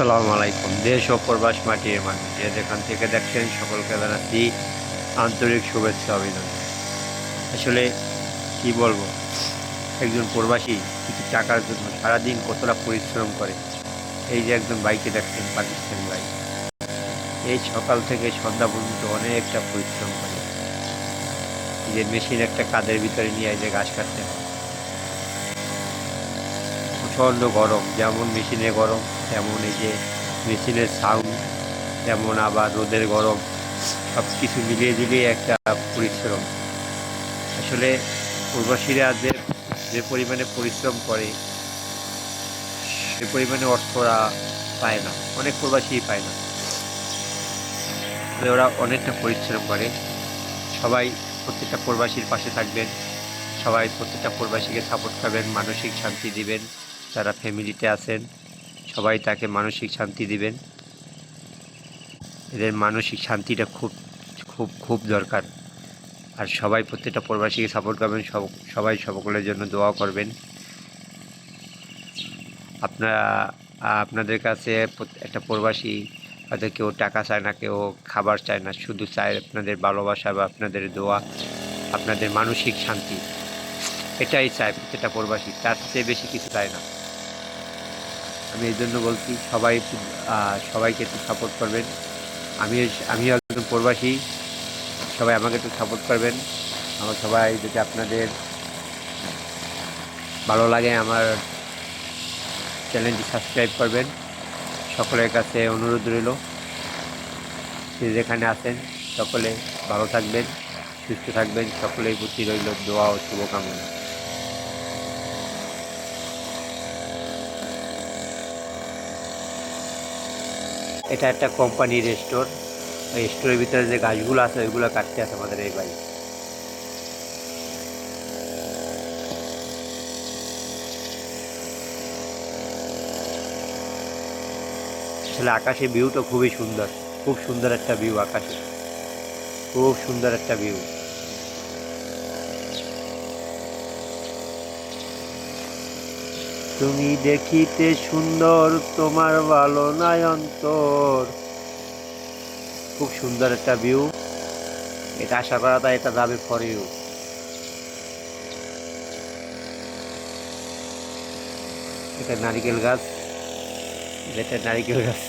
আসসালামু আলাইকুম। দেশ ও প্রবাস মাটির মানুষ যে যেখান থেকে দেখছেন সকলকে জানাচ্ছি আন্তরিক শুভেচ্ছা অভিনন্দন। আসলে কি বলবো, একজন প্রবাসী কিছু টাকার জন্য সারাদিন কতটা পরিশ্রম করে। এই যে একজন বাইকে দেখছেন, পাকিস্তানি বাইক, এই সকাল থেকে সন্ধ্যা পর্যন্ত অনেকটা পরিশ্রম করে। এই যে মেশিন একটা কাঁধের ভিতরে নিয়ে এই যে ঘাস কাটতে হয়, প্রচণ্ড গরম, যেমন মেশিনে গরম তেমন এই যে মেশিনের সাউন্ড, তেমন আবার রোদের গরম, সব কিছু মিলিয়ে ঝিলিয়ে একটা পরিশ্রম। আসলে প্রবাসীরা যে যে পরিমাণে পরিশ্রম করে সে পরিমাণে অর্থ ওরা পায় না, অনেক প্রবাসী পায় না। ওরা অনেকটা পরিশ্রম করে। সবাই প্রত্যেকটা প্রবাসীর পাশে থাকবেন, সবাই প্রত্যেকটা প্রবাসীকে সাপোর্ট করবেন, মানসিক শান্তি দিবেন। যারা ফ্যামিলিতে আছেন সবাই তাকে মানসিক শান্তি দিবেন। এদের মানসিক শান্তিটা খুব খুব খুব দরকার। আর সবাই প্রত্যেকটা প্রবাসীকে সাপোর্ট করবেন, সবাই সকলের জন্য দোয়া করবেন। আপনারা আপনাদের কাছে একটা প্রবাসী হয়তো কেউ টাকা চায় না, কেউ খাবার চায় না, শুধু চায় আপনাদের ভালোবাসা বা আপনাদের দোয়া, আপনাদের মানসিক শান্তি। এটাই চায় প্রত্যেকটা প্রবাসী, তার চেয়ে বেশি কিছু চায় না। আমি এই জন্য বলছি সবাই একটু সবাইকে একটু সাপোর্ট করবেন। আমিও একজন প্রবাসী, সবাই আমাকে একটু সাপোর্ট করবেন। আমার সবাই যদি আপনাদের ভালো লাগে আমার চ্যানেলটি সাবস্ক্রাইব করবেন। সকলের কাছে অনুরোধ রইল, যে যেখানে আছেন সকলে ভালো থাকবেন, সুস্থ থাকবেন। সকলের প্রতি রইল দোয়া ও শুভকামনা। এটা একটা কোম্পানির স্টোর। ওই স্টোরের ভিতরে যে গাছগুলো আছে ওইগুলো কাটতে আছে আমাদের এই ভাই। আসলে আকাশে ভিউটা খুবই সুন্দর, খুব সুন্দর একটা ভিউ আকাশে, খুব সুন্দর একটা ভিউ। তুমি দেখিতে সুন্দর, তোমার ভালো নাই অন্তর। খুব সুন্দর একটা ভিউ। এটা আশা করা যায় এটা যাবে ফর ইউ। এটা নারিকেল গাছ, এটা নারিকেল গাছ।